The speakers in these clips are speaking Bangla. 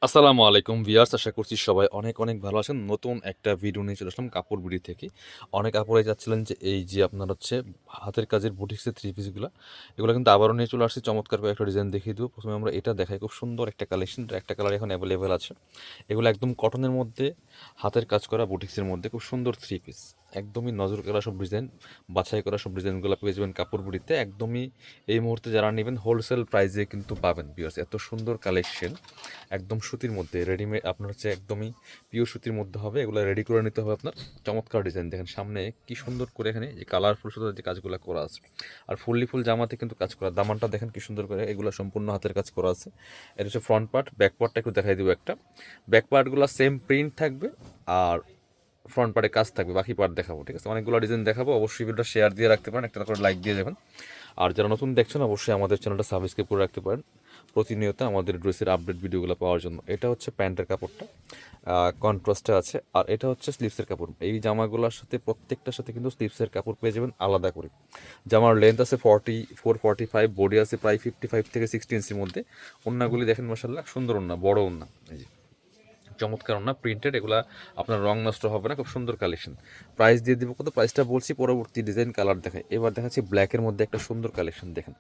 আসসালামু আলাইকুম ভিউয়ার্স, আশা করছি সবাই অনেক অনেক ভালো আছেন। নতুন একটা ভিডিও নিয়ে চলে আসলাম কাপড় বিডি থেকে। অনেক আপুরাই চাচ্ছিলেন যে এই যে আপনার হচ্ছে হাতের কাজের বুটিক্সের থ্রি পিসগুলো, এগুলো কিন্তু আবারও নিয়ে চলে আসছি। চমৎকার করে একটা ডিজাইন দেখিয়ে দেবো। প্রথমে আমরা এটা দেখাই, খুব সুন্দর একটা কালেকশন, একটা কালার এখন অ্যাভেলেবেল আছে। এগুলো একদম কটনের মধ্যে হাতের কাজ করা বুটিক্সের মধ্যে খুব সুন্দর থ্রি পিস, একদমই নজর করা সব ডিজাইন, বাছাই করা সব ডিজাইনগুলো পেয়ে যাবেন কাপড় বিডিতে। একদমই এই মুহূর্তে যারা নেবেন হোলসেল প্রাইসে কিন্তু পাবেন ভিউয়ার্স। এত সুন্দর কালেকশন, একদম সুতির মধ্যে রেডিমেড, আপনার হচ্ছে একদমই পিওর সুতির মধ্যে হবে। এগুলো রেডি করে নিতে হবে আপনার। চমৎকার ডিজাইন দেখেন, সামনে কি সুন্দর করে এখানে যে কালারফুল সুন্দর যে কাজগুলো করা আছে, আর ফুললি ফুল জামাতে কিন্তু কাজ করা। দামানটা দেখেন কি সুন্দর করে, এগুলো সম্পূর্ণ হাতের কাজ করা আছে। এটা হচ্ছে ফ্রন্ট পার্ট। ব্যাক পার্টটা একটু দেখাই দিব একটা। ব্যাক পার্টগুলো সেম প্রিন্ট থাকবে, আর ফ্রন্ট পার্টে কাজ থাকবে। বাকি পার্ট দেখাবো, ঠিক আছে? অনেকগুলো ডিজাইন দেখাবো, অবশ্যই ভিডিওটা শেয়ার দিয়ে রাখতে পারেন, একটা করে লাইক দিয়ে যাবেন। আর যারা নতুন দেখছেন অবশ্যই আমাদের চ্যানেলটা সাবস্ক্রাইব করে রাখতে পারেন প্রতিনিয়ত আমাদের ড্রেসের আপডেট ভিডিওগুলো পাওয়ার জন্য। এটা হচ্ছে প্যান্টের কাপড়টা, কন্ট্রাস্টে আছে। আর এটা হচ্ছে স্লিভসের কাপড়। এই জামাগুলোর সাথে প্রত্যেকটার সাথে কিন্তু স্লিভসের কাপড় পেয়ে যাবেন আলাদা করে। জামার লেন্থ আছে 44-45, বডি আছে প্রায় 55 থেকে 60 ইঞ্চির মধ্যে। ওন্নাগুলি দেখেন মাসাল্লাহ, সুন্দর ওন্না, বড় ওন্না, এই যে চমৎকার না প্রিন্টেড। এগুলা আপনার রং নষ্ট হবে না, খুব সুন্দর কালেকশন। প্রাইস দিয়ে দিব কত, প্রাইসটা বলছি পরবর্তী ডিজাইন কালার দেখায়। এবার দেখাচ্ছি ব্ল্যাকের মধ্যে একটা সুন্দর কালেকশন দেখেন।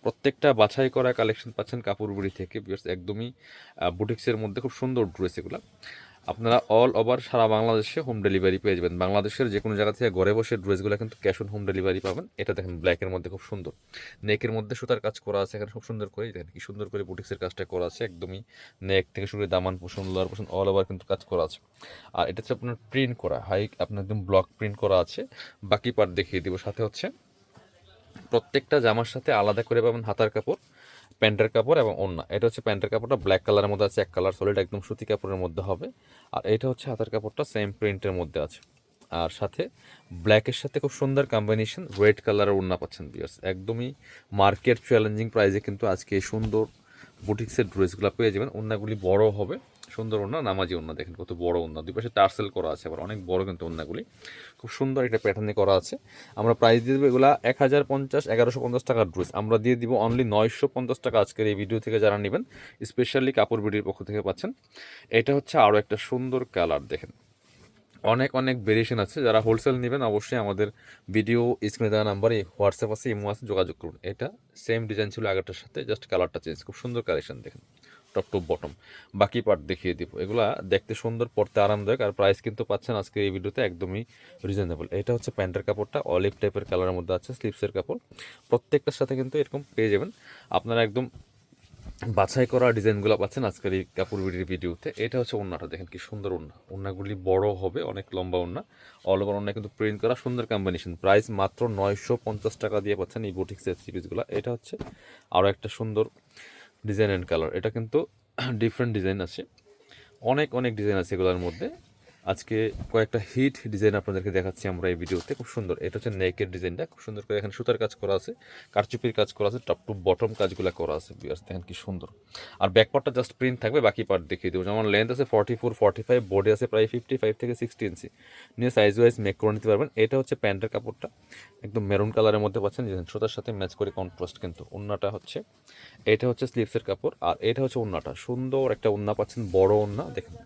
প্রত্যেকটা বাছাই করা কালেকশন পাচ্ছেন কাপড় বুড়ি থেকে, একদমই বুটিক্সের মধ্যে খুব সুন্দর ড্রেস এগুলো। আপনারা অল ওভার সারা বাংলাদেশে হোম ডেলিভারি পেয়ে যাবেন। বাংলাদেশের যে কোনো জায়গা থেকে ঘরে বসে ড্রেসগুলো কিন্তু ক্যাশ অন হোম ডেলিভারি পাবেন। এটা দেখেন ব্ল্যাকের মধ্যে খুব সুন্দর, নেকের মধ্যে সুতার কাজ করা আছে এখানে খুব সুন্দর করে। দেখেন কি সুন্দর করে বুটিক্সের কাজটা করা আছে, একদমই নেক থেকে শুরু করে দামান পোষণ, লোয়ার পোষণ অল ওভার কিন্তু কাজ করা আছে। আর এটা হচ্ছে আপনার প্রিন্ট করা, আপনার একদম ব্লক প্রিন্ট করা আছে। বাকি পার্ট দেখিয়ে দিব। সাথে হচ্ছে প্রত্যেকটা জামার সাথে আলাদা করে পাবেন হাতার কাপড়, প্যান্টের কাপড় এবং ওড়না। এটা হচ্ছে প্যান্টের কাপড়টা ব্ল্যাক কালারের মধ্যে আছে, এক কালার সলিড একদম সুতি কাপড়ের মধ্যে হবে। আর এটা হচ্ছে হাতার কাপড়টা সেম প্রিন্টের মধ্যে আছে। আর সাথে ব্ল্যাকের সাথে খুব সুন্দর কম্বিনেশন রেড কালারের ওড়না পাচ্ছেন ভিউয়ার্স। একদমই মার্কেট চ্যালেঞ্জিং প্রাইসে কিন্তু আজকে এই সুন্দর বুটিক্সের ড্রেসগুলো পেয়ে যাবেন। ওড়নাগুলি বড় হবে, সুন্দর ওড়না, নামাজি ওড়না। দেখেন কত বড় ওড়না, দুই পাশে টার্সেল করা আছে, আবার অনেক বড় কিন্তু ওড়নাগুলি খুব সুন্দর একটা প্যাটার্নে করা আছে। আমরা প্রাইস দিয়ে দেবো এগুলা 1050, 1150 টাকার ড্রেস আমরা দিয়ে দিব অনলি 950 টাকা আজকের এই ভিডিও থেকে যারা নেবেন। স্পেশালি কাপড় বিডির পক্ষ থেকে পাচ্ছেন। এটা হচ্ছে আরও একটা সুন্দর কালার দেখেন। অনেক অনেক ভেরিয়েশন আছে। যারা হোলসেল নেবেন অবশ্যই আমাদের ভিডিও স্ক্রিনে দেওয়া নাম্বারে হোয়াটসঅ্যাপ আছে, ইমো আছে, যোগাযোগ করুন। এটা সেম ডিজাইন ছিল আগেরটার সাথে, জাস্ট কালারটা চেঞ্জ। খুব সুন্দর কালেকশন দেখেন, টপ টু বটম। বাকি পার্ট দেখিয়ে দিব। এগুলা দেখতে সুন্দর, পড়তে আরামদায়ক, আর প্রাইস কিন্তু পাচ্ছেন আজকে এই ভিডিওতে একদমই রিজনেবল। এটা হচ্ছে প্যান্টের কাপড়টা, অলিভ টাইপের কালারের মধ্যে আছে। স্লিপসের কাপড় প্রত্যেকটার সাথে কিন্তু এরকম পেয়ে যাবেন। আপনারা একদম বাছাই করা ডিজাইনগুলো পাচ্ছেন আজকের এই কাপড় বিডির ভিডিওতে। এটা হচ্ছে ওড়নাটা দেখেন কি সুন্দর ওড়না, ওড়নাগুলি বড় হবে, অনেক লম্বা ওড়না, অল ওভার ওড়না কিন্তু প্রিন্ট করা, সুন্দর কম্বিনেশন। প্রাইস মাত্র 950 টাকা দিয়ে পাচ্ছেন এই বুটিক্সের থ্রি পিসগুলো। এটা হচ্ছে আরও একটা সুন্দর ডিজাইন অ্যান্ড কালার। এটা কিন্তু ডিফারেন্ট ডিজাইন আছে, অনেক অনেক ডিজাইন আছে এগুলোর মধ্যে। আজকে কয়েকটা হিট ডিজাইন আপনাদেরকে দেখাচ্ছি আমরা এই ভিডিওতে, খুব সুন্দর। এটা হচ্ছে নেকের ডিজাইনটা, খুব সুন্দর করে এখানে সুতার কাজ করা আছে, কারচুপির কাজ করা আছে, টপ টু বটম কাজগুলো করা আছে ভিউয়ার্স, দেখেন কি সুন্দর। আর ব্যাক পার্টটা জাস্ট প্রিন্ট থাকবে, বাকি পার্ট দেখিয়ে দেবো। যেমন লেন্থ আছে 44-45, বডি আছে প্রায় 55 থেকে 60 ইঞ্চি। নিয়ে সাইজ ওয়াইজ মেক করে নিতে পারবেন। এটা হচ্ছে প্যান্টের কাপড়টা, একদম মেরুন কালারের মধ্যে পাচ্ছেন, সুতার সাথে ম্যাচ করে কন্ট্রাস্ট কিন্তু। ওড়নাটা হচ্ছে, এটা হচ্ছে স্লিভসের কাপড়, আর এটা হচ্ছে ওড়নাটা। সুন্দর একটা ওড়না পাচ্ছেন, বড় ওড়না দেখেন,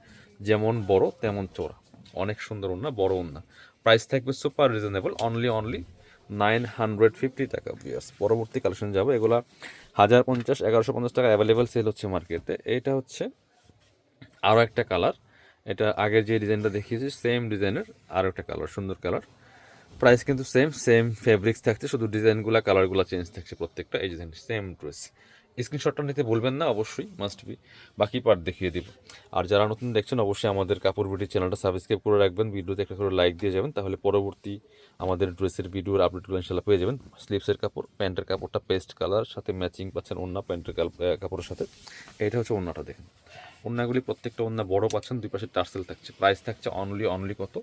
যেমন বড় তেমন চোরা, অনেক সুন্দর ওড়না, বড় ওড়না। প্রাইস থাকবে সুপার রিজনেবল, অনলি 950 টাকা ভিউয়ার্স। পরবর্তী কালেকশন যাবো। এগুলা 1050, 1150 টাকা অ্যাভেলেবেল সেল হচ্ছে মার্কেটে। এটা হচ্ছে আরও একটা কালার, এটা আগের যে ডিজাইনটা দেখিয়েছি সেম ডিজাইনের আরও একটা কালার, সুন্দর কালার। প্রাইস কিন্তু সেম সেম ফেব্রিক্স থাকছে, শুধু ডিজাইনগুলো কালারগুলো চেঞ্জ থাকছে প্রত্যেকটা। এই ডিজাইন সেম ড্রেস। স্ক্রিনশটটা নিতে ভুলবেন না, অবশ্যই মাস্ট বি। বাকি পার্ট দেখিয়ে দিব। আর যারা নতুন দেখছেন অবশ্যই আমাদের কাপড় বিউটি চ্যানেলটা সাবস্ক্রাইব করে রাখবেন, ভিডিওতে একটা করে লাইক দিয়ে যাবেন, তাহলে পরবর্তী আমাদের ড্রেসের ভিডিওর আপডেটগুলো ইনশাল্লাহ পেয়ে যাবেন। স্লিভসের কাপড়, প্যান্টের কাপড়টা পেস্ট কালার, সাথে ম্যাচিং পাচ্ছেন ওড়না প্যান্টের কাপড়ের সাথে। এটা হচ্ছে ওড়নাটা দেখেন। ওড়নাগুলি প্রত্যেকটা ওড়না বড় পাচ্ছেন, দুই পাশে টার্সেল থাকছে। প্রাইস থাকছে অনলি কত,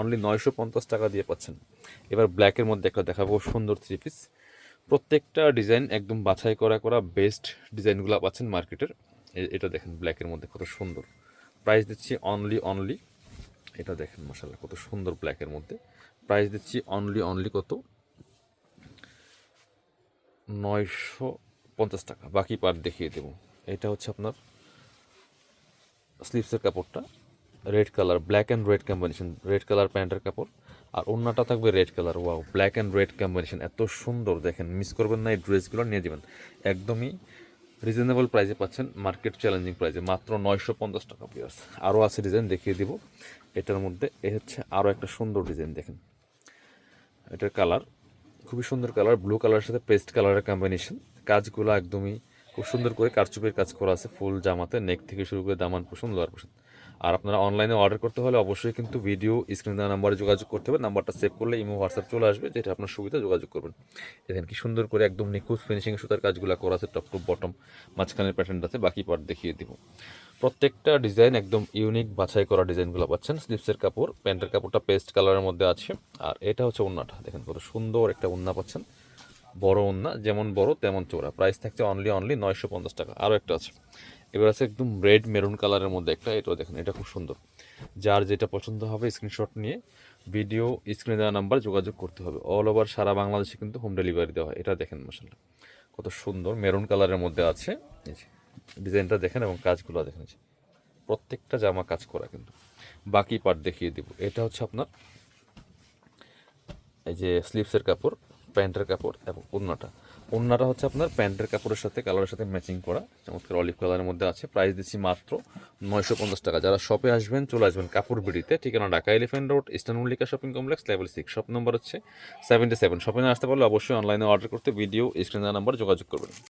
অনলি 950 টাকা দিয়ে পাচ্ছেন। এবার ব্ল্যাকের মধ্যে একটা দেখাবো সুন্দর থ্রি পিস। প্রত্যেকটা ডিজাইন একদম বাছাই করা করা বেস্ট ডিজাইনগুলো পাচ্ছেন মার্কেটের। এটা দেখেন ব্ল্যাকের মধ্যে কত সুন্দর। প্রাইস দিচ্ছি অনলি, এটা দেখেন মাশাআল্লাহ কত সুন্দর ব্ল্যাকের মধ্যে। প্রাইস দিচ্ছি অনলি কত, 950 টাকা। বাকি পার্ট দেখিয়ে দেবো। এটা হচ্ছে আপনার স্লিভসের কাপড়টা red colour, black and red combination, red colour প্যান্টের কাপড়, আর ওড়নাটা থাকবে red colour. Wow, black and red combination এত সুন্দর, দেখেন মিস করবেন না, এই ড্রেসগুলো নিয়ে যাবেন। একদমই রিজনেবল প্রাইসে পাচ্ছেন, মার্কেট চ্যালেঞ্জিং প্রাইসে, মাত্র 950 টাকা পিয়ার্স। আরও আছে ডিজাইন, দেখিয়ে দিব এটার মধ্যে। এ হচ্ছে আরও একটা সুন্দর ডিজাইন, দেখেন এটার কালার খুবই সুন্দর কালার, ব্লু কালারের সাথে পেস্ট কালারের কম্বিনেশন। কাজগুলো একদমই খুব সুন্দর করে কারচুপির কাজ করা আছে ফুল জামাতে, নেক থেকে শুরু করে দামান পোষণ, লোয়ার পোষণ। আর আপনারা অনলাইনে অর্ডার করতে হলে অবশ্যই কিন্তু ভিডিও স্ক্রিনে দেওয়া নাম্বারে যোগাযোগ করতে হবে। নাম্বারটা সেভ করলে ইমো হোয়াটসঅ্যাপ চলে আসবে, যেটা আপনার সুবিধা যোগাযোগ করবেন। দেখেন কি সুন্দর করে একদম নিখুঁত ফিনিশিং সুতার কাজগুলো করা আছে, টপ টু বটম, মাঝখানের প্যাটার্নটাতে, বাকি পার্ট দেখিয়ে দিব। প্রত্যেকটা ডিজাইন একদম ইউনিক বাছাই করা ডিজাইনগুলো পাচ্ছেন। স্লিভসের কাপড়, প্যান্টের কাপড়টা পেস্ট কালারের মধ্যে আছে, আর এটা হচ্ছে ওড়নাটা, দেখেন কত সুন্দর একটা ওড়না পাচ্ছেন, বড় ওড়না, যেমন বড় তেমন চওড়া। প্রাইস থাকছে অনলি 950 টাকা। আরও একটা আছে, এবার আছে একদম রেড মেরুন কালারের মধ্যে একটা, এটাও দেখেন, এটা খুব সুন্দর। যার যেটা পছন্দ হবে স্ক্রিনশট নিয়ে ভিডিও স্ক্রিনে দেওয়া নাম্বার যোগাযোগ করতে হবে। অল ওভার সারা বাংলাদেশে কিন্তু হোম ডেলিভারি দেওয়া হয়। এটা দেখেন মাশাআল্লাহ কত সুন্দর মেরুন কালারের মধ্যে আছে, এই যে ডিজাইনটা দেখেন এবং কাজগুলো দেখেন, এই যে প্রত্যেকটা জামা কাজ করা কিন্তু। বাকি পার্ট দেখিয়ে দিব। এটা হচ্ছে আপনার এই যে স্লিভসের কাপড়, প্যান্টের কাপড় এবং ওড়নাটা হচ্ছে আপনার প্যান্টের কাপড়ের সাথে কালারের সাথে ম্যাচিং করা, চমৎকার অলিভ কালারের মধ্যে আছে। প্রাইস দিচ্ছি মাত্র 950 টাকা। যারা শপে আসবেন চলে আসবেন কাপড় বিড়িতে, ঠিকানা Dhaka elephant road, eastern Mallika shopping complex, level 6, shop number হচ্ছে 77। শপে না আসতে পারলে অবশ্যই অনলাইনে অর্ডার করতে ভিডিও স্ক্রিনে নাম্বার যোগাযোগ করবেন।